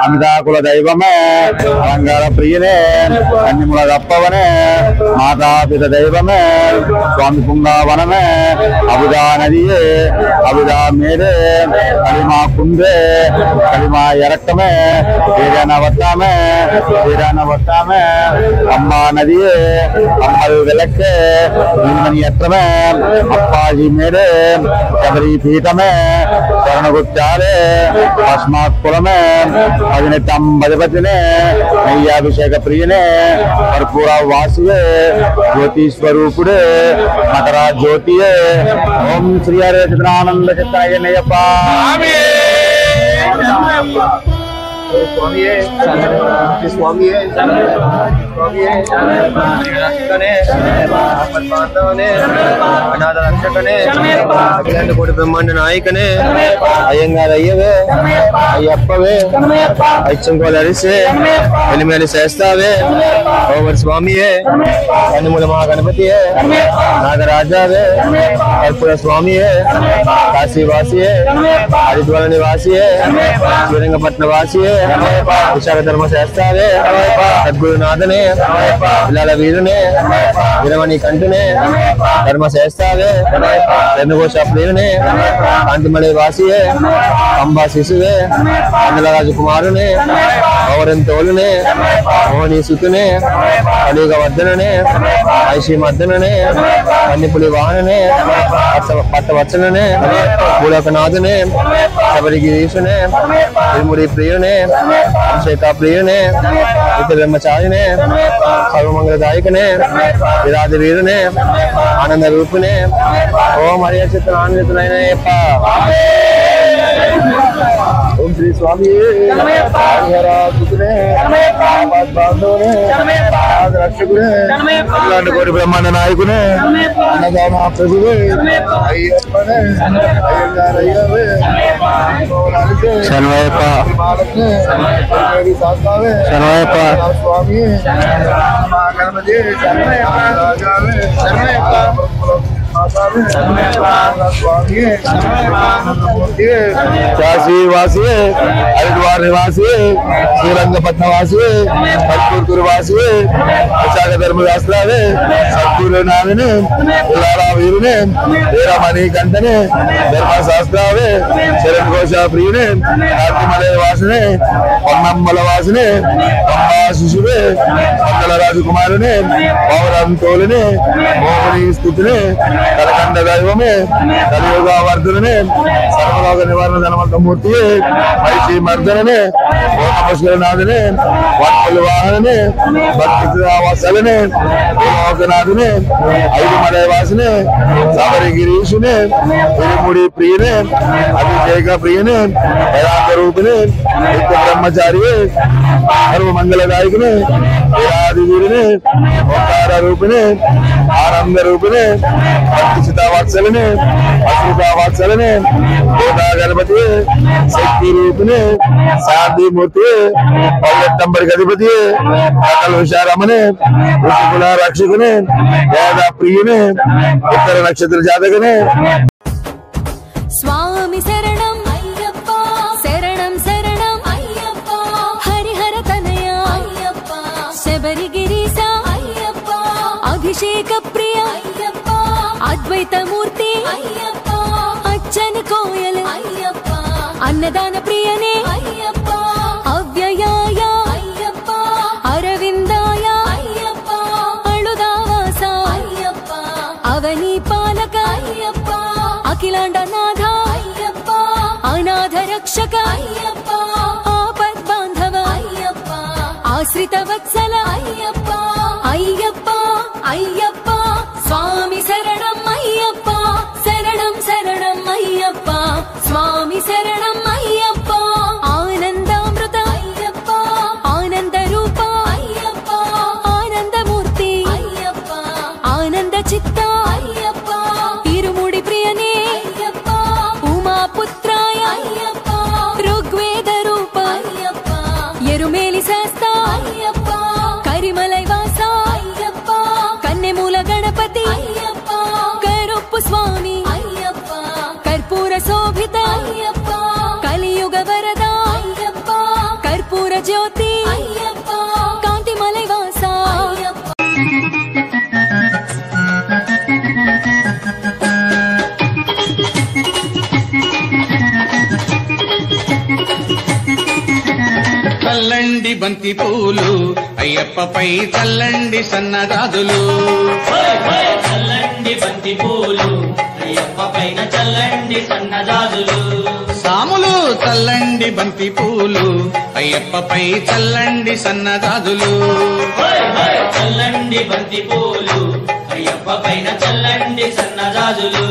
అమితాకుల దైవమే అలంకార ప్రియనే కన్యముల గప్పవనే మాతాపిత దైవమే స్వామి పుంగావనమే అబుదా నదియే అబుదా మేరే కలిమా కుందే కలిమా ఎరక్కమే వీరాన వట్టామే అమ్మా నదియే అమ్మలు వెలక్కే నిమ్మని ఎత్తమే అప్పాజీ మేరే శబరి పీఠమే శరణగుచ్చాలే భస్మాత్కులమే 18 నయ్యాభిషేక ప్రియనే కర్పూర వాసువే జ్యోతి స్వరూపుడే మకరా జ్యోతియే ఓం శ్రీ హరే చిత్రానంద చిత్తాయనయ్యప్ప स्वामी स्वामी अनाथ रक्षकने अखिलांड कोटि ब्रह्मांड नायकने अय्यंगार अय्यवे अय्यप्पवे अच्चंकोल हरिसे एलिमेलि श्रेष्ठावे ओवर स्वामीये कन्नुमूल महागणपतिये नागराजावे कर्पूर स्वामीये काशी वासिये हरिद्वार निवासिये श्रीरंगपट्टण वासिये विशाख धर्म शास्त्रावे सद्गुरुनाथने विलाल वीरने वीरमणि कंठने धर्म शास्त्रावे धर्मघोष प्रियने कांतिमणि वासिये अंबा शिशुवे मंडल राजकुमारने गौरन तोलने मोहनी सुतने कलियुग वर्धनने ऐशी मर्दनने कन्निपुलि वाहनने पट्टवत्सलने भूलोकनाथने शबरिगिरीशने तिरुमुरी प्रियने अभिषेक प्रियने ब्रह्मचारिणे सर्वमंगलदायकने विराज वीरने आनंद रूपने ओम हरि चित्तनानंदनायनयप्प ओम श्री स्वामी अखिलांड कोटि ब्रह्मांड नायकुने अन्नदान प्रभुवे अय्यप्पने अय्यंगार अय्यवे शरणयप्प शरणयप्प स्वामी गणपति शरणयप्प काशी वासिये हरिद्वार निवासिये श्रीरंगपट्टण वासिये कर्पूर वासिये विशाख धर्म शास्त्रावे सद्गुरुनाथने विलाल वीरने वीरमणि कंठने धर्म शास्त्रावे शरणघोष प्रियने कांतिमलय वासने పొన్నమ్మల వాసనే అంబా శిశువే మండల రాజకుమారునే పౌరం తోలునే మోహని స్తుతినే కలకండ దైవమే కలియుగ వర్ధననే సర్వలోక నివారణ ధనవంతమూర్తియే ఐశీ మర్దననే ఓమపుష్కరనాథనే వత్పలు వాహననే భక్తి వత్సలనే లోకనాథనే ఐదుమలయ వాసనే శబరిగిరీషునే తిరుముడి ప్రియనే అభిషేక ప్రియనే వేదాంత రూపిణే నిత్య ब्रह्मचारी सर्वमंगलदायकने विराधि वीरने ओंकार रूपिणे आनंद रूपिणे भक्तिचिता वात्सलने अश्रुता वात्सलने गोदा गणपति शक्ति रूपिणे शांति मूर्ति पल्लट्टंबर गणपति सकल विशारमने ऋषिकुल रक्षकने वेद प्रियने उत्तर नक्षत्र जातकने स्वामी शरणम शबरिगिरीसा अभिषेक प्रिय अद्वैत मूर्ति अच्छन कोयल अन्नदान प्रियने अव्ययाय अरविंदाय अळुदावास अवनी पालक अखिलांडनाथ अनाथ रक्षक आपद्बांधव आश्रित वत्सल अय्यप्पा अय्यप्पा अय्यप्पा स्वामी शरणम अय्यप्पा शरणम शरणम अय्यप्पा स्वामी शरणम अय्यप्पा आनंदामृत अय्यप्पा आनंद रूप अय्यप्पा आनंद मूर्ति अय्यप्पा आनंद चित्त अय्यप्पा तिरुमुडी प्रियने अय्यप्पा उमा पुत्राय अय्यप्पा ऋग्वेद रूप अय्यप्पा एरुमेलि शास्त्र करिमलै वास कन्नेमूल జ్యోతి అయ్యప్ప కాంతి మలైవాస అయ్యప్ప చల్లండి బంతి పూలు అయ్యప్పపై చల్లండి సన్నజాజులు చల్లండి బంతి పూలు అయ్యప్ప పైన చల్లండి సన్నజాజులు సాములు చల్లండి బంతి పూలు అయ్యప్పపై చల్లండి సన్నజాజులు చల్లండి బంతి పూలు అయ్యప్ప పైన చల్లండి సన్నజాజులు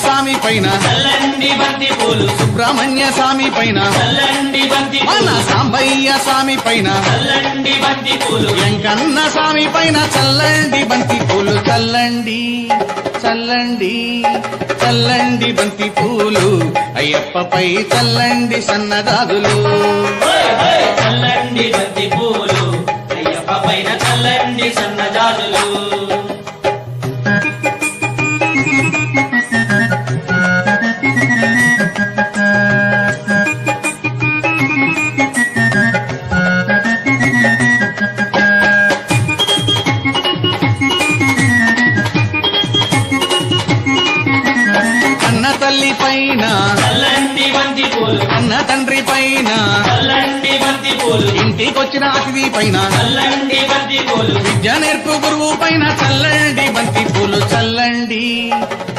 స్వామి పైన చల్లండి బంతి పూలు సుబ్రహ్మణ్య స్వామి పైన చల్లండి బంతి మన పూలు సాంబయ్య స్వామి పైన చల్లండి బంతి పూలు వెంకన్న స్వామి పైన చల్లండి బంతి పూలు చల్లండి చల్లండి చల్లండి బంతి పూలు అయ్యప్పపై చల్లండి సన్నజాజులు చల్లండి బంతి పూలు అయ్యప్ప పైన చల్లండి సన్నజాజులు తల్లి పైన చల్లండి బంతి పూలు అన్న తండ్రి పైన చల్లండి బంతి పూలు ఇంటికొచ్చిన అతిథి పైన చల్లండి బంతి పూలు విద్య నేర్పు గురువు పైన చల్లండి బంతి పూలు చల్లండి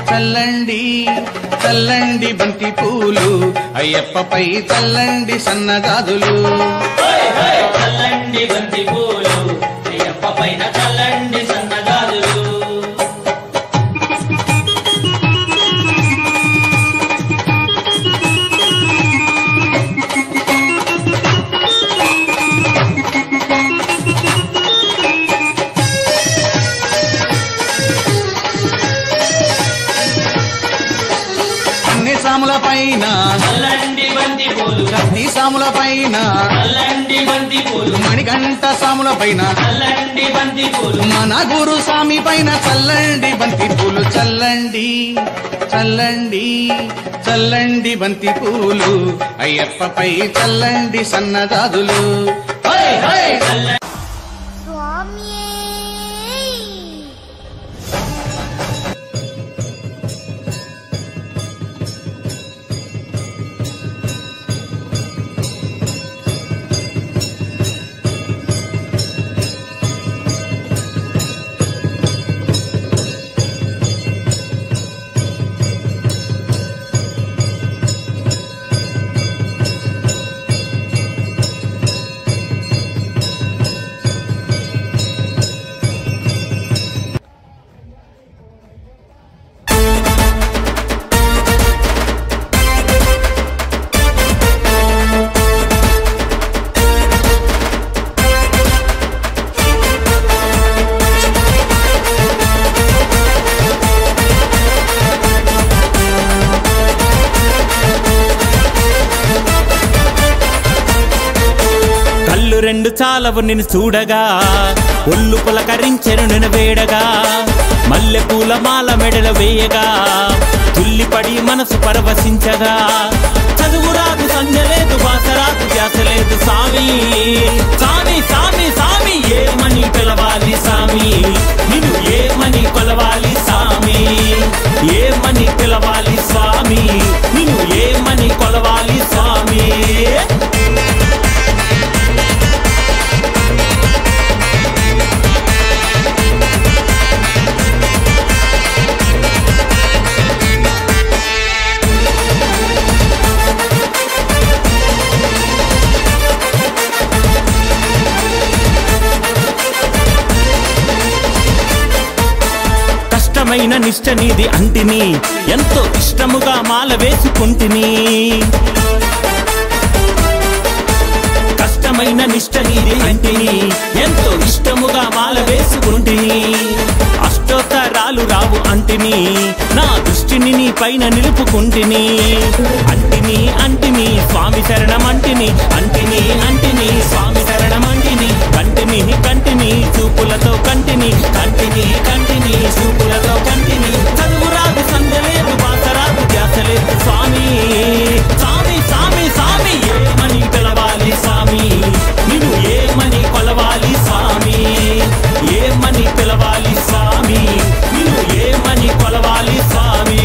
చల్లండి చల్లండి బంతి పూలు అయ్యప్పపై చల్లండి సన్నజాజులు చల్లండి బంతి పూలు అయ్యప్ప పైన చల్లండి సన్నజాజులు సాముల పైన చల్లండి బంతి పూలు కత్తి సాముల పైన చల్లండి బంతి పూలు మణికంఠ సాముల పైన చల్లండి బంతి పూలు మన గురు స్వామి పైన చల్లండి బంతి పూలు చల్లండి చల్లండి చల్లండి బంతి పూలు అయ్యప్పపై చల్లండి సన్నజాజులు రెండు చాలవు నిన్ను చూడగా ఒళ్ళు పులకరించెను నిన్ను వేడగా మల్లె పూల మాల మెడల వేయగా తుల్లిపడి మనసు పరవశించగా చదువు రాదు సంజలేదు వాసరాదు ధ్యాసలేదు సామి సామి సామి సామి ఏమని పిలవాలి సామి నిన్ను ఏమని కొలవాలి సామి ఏమని పిలవాలి స్వామి నిన్ను ఏమని కొలవాలి స్వామి నిష్ట నీది అంటిని ఎంతో ఇష్టముగా మాల వేసుకుంటిని కష్టమైన నిష్ట నీది అంటిని ఎంతో ఇష్టముగా మాల వేసుకుంటిని అష్టోత్తరాలు రావు అంటిని నా దృష్టి దృష్టిని నీ పైన నిలుపుకుంటిని అంటిని అంటిని స్వామి శరణమంటిని అంటిని అంటిని స్వామి శరణమంటిని కంటిని కంటిని చూపులతో కంటిని కంటిని కంటిని చూపులతో కంటిని చదువు రాదు సందలేదు బాసరాదు ధ్యాసలేదు స్వామి స్వామి స్వామి స్వామి ఏమని పిలవాలి స్వామి నిన్ను ఏమని కొలవాలి స్వామి ఏమని పిలవాలి స్వామి నిన్ను ఏమని కొలవాలి స్వామి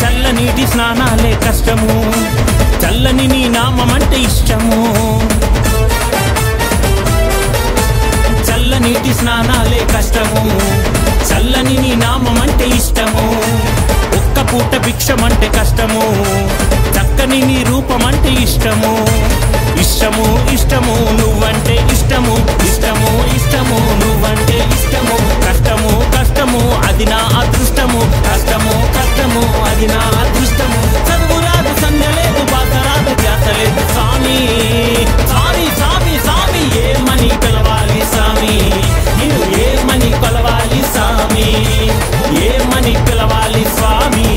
చల్లనీటి స్నానాలే కష్టము చల్లని నీ నామమంటే ఇష్టము చల్లనీటి స్నానాలే కష్టము చల్లని నీ నామమంటే ఇష్టము ఒక్క పూట భిక్షమంటే కష్టము చక్కని నీ రూపమంటే ఇష్టము ఇష్టము ఇష్టము నువ్వంటే ఇష్టము ఇష్టము ఇష్టము నువ్వంటే ఇష్టము కష్టము కష్టము అది నా అదృష్టము కష్టము కష్టము అది నా అదృష్టము చదువు రాదు సందలేదు బాసరాదు ధ్యాసలేదు స్వామి స్వామి స్వామి స్వామి ఏమని పిలవాలి స్వామి నిన్ను ఏమని కొలవాలి స్వామి ఏమని పిలవాలి స్వామి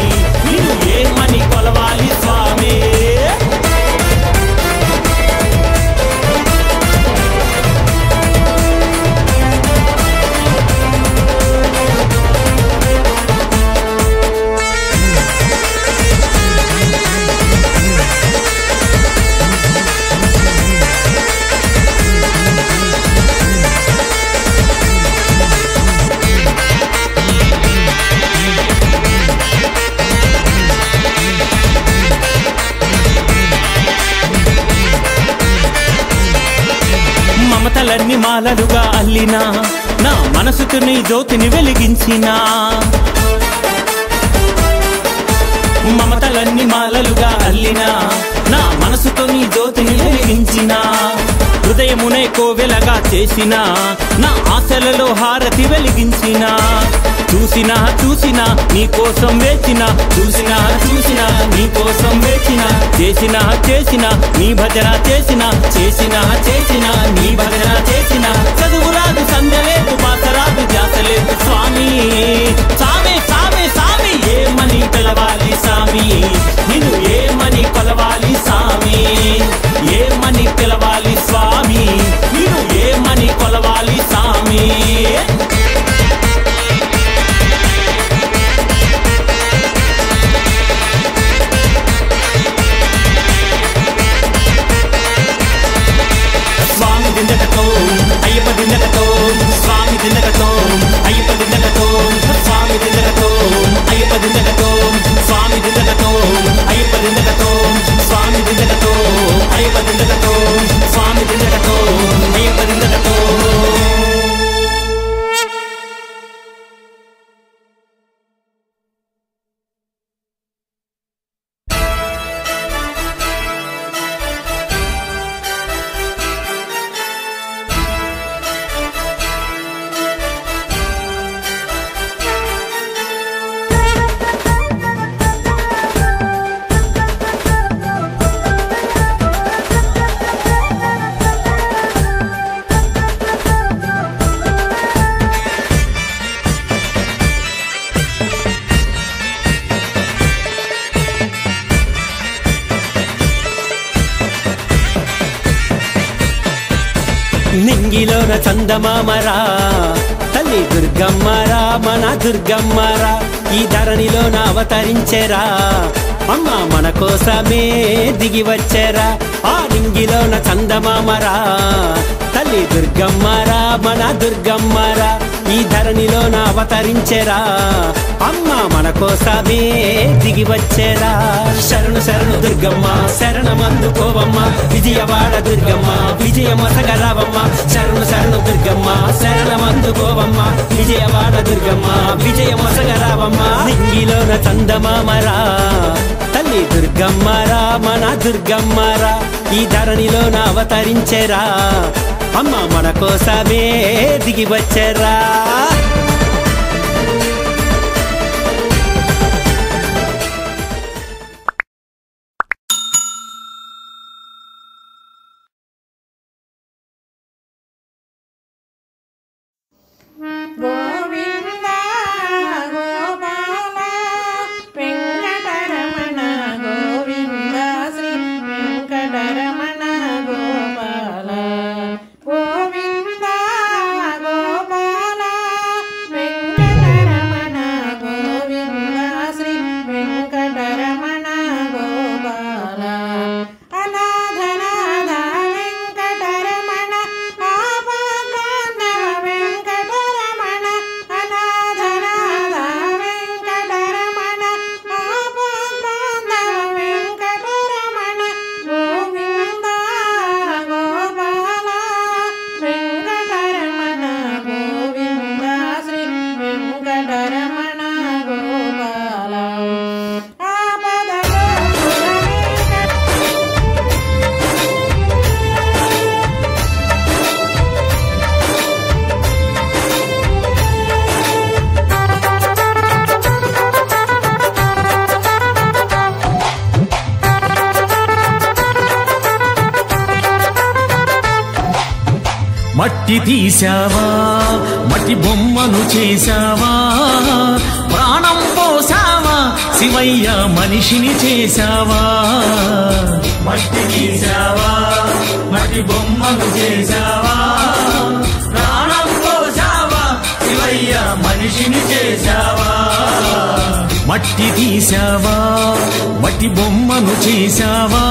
నిన్ను ఏమని కొలవాలి స్వామి మమతలన్నీ మాలలుగా అల్లినా నా మనసుకు నీ జ్యోతిని వెలిగించినా మమతలన్నీ మాలలుగా అల్లినా నా మనసుతో నీ జ్యోతిని వెలిగించినా హృదయమునే కోవెలగా చేసినా నా ఆశలలో హారతి వెలిగించినా చూసినా చూసినా నీ కోసం వేచినా చూసినా చూసినా నీ కోసం వేచినా చేసినా చేసినా నీ భజన చేసినా చేసినా చేసినా నీ భజన చేసినా చదువు రాదు సందలేదు బాసరాదు ధ్యాసలేదు స్వామి స్వామి స్వామి స్వామి ఏమని పిలవాలి స్వామి నిన్ను ఏమని కొలవాలి స్వామి ఏమని పిలవాలి స్వామి నిన్ను ఏమని కొలవాలి స్వామి స్వామి దిందకతో అయ్యప్ప దిందకతో స్వామి దిందకతో అయ్యప్ప దిందకతో స్వామి దిందకతో అయ్యప్ప దిందకతో స్వామి దిందకతో అయ్యప్ప దిందకతో స్వామి దిందకతో అయ్యప్ప దిందకతో స్వామి దిందకతో అయ్యప్ప దిందకతో నింగిలోన చందమామరా తల్లి దుర్గమ్మరా మన దుర్గమ్మరా ఈ ధరణిలోన అవతరించెరా అమ్మ మన కోసమే దిగి వచ్చేరా ఆ నింగిలోన చందమామరా తల్లి దుర్గమ్మరా మన దుర్గమ్మరా ఈ ధరణిలోన అవతరించెరా అమ్మ మన కోసమే దిగి వచ్చేరా శరణు శరణు దుర్గమ్మ శరణమందుకోవమ్మ విజయవాడ దుర్గమ్మ విజయమసగరావమ్మ శరణు శరణు దుర్గమ్మ శరణమందుకోవమ్మ విజయవాడ దుర్గమ్మ విజయమసగరావమ్మ నింగిలోన చందమామరా తల్లి దుర్గమ్మరా మన దుర్గమ్మరా ఈ ధరణిలోన అవతరించెరా అమ్మ మన కోసమే దిగి వచ్చరా. గోవింద గోపాల వెంకటరమణ గోవింద శ్రీ వెంకటరమణ గోపాల. గోవింద గోపాల వెంకటరమణ గోవింద శ్రీ వెంకటరమణ గోపాల. అనాథనాథ వెంకటరమణ ఆపద్బాంధవ వెంకటరమణ. అనాథనాథ వెంకటరమణ ఆపద్బాంధవ వెంకటరమణ. గోవింద గోపాల వెంకటరమణ గోవింద శ్రీ వెంకటరమణ గోపాల. ఆపదలో మట్టి తీసావా మట్టి బొమ్మను చేసావా, ప్రాణం పోసావా శివయ్య మనిషిని చేసావా. మట్టి తీసావా మట్టి బొమ్మను చేసావా, ప్రాణం పోసావా శివయ్య మనిషిని చేసావా. మట్టి తీసావా మట్టి బొమ్మను చేసావా,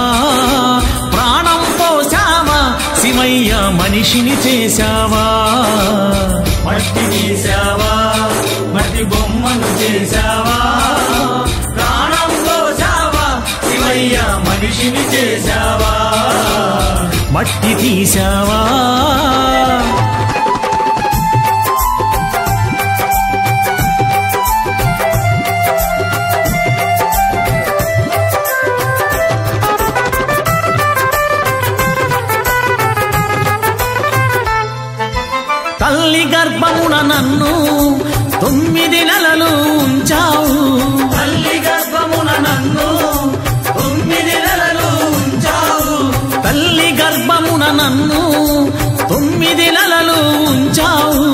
ప్రాణం పోసావా శివయ్య మనిషిని చేసావా. మట్టి తీసావా మట్టి బొమ్మను చేసావా, ప్రాణం పోసావా శివయ్య మనిషిని చేసావా. మట్టి తీసావా. తల్లి గర్భమున నన్ను 9 నెలలు ఉంచావు. తల్లి గర్భమున నన్ను 9 నెలలు ఉంచావు. తల్లి గర్భమున నన్ను 9 నెలలు ఉంచావు.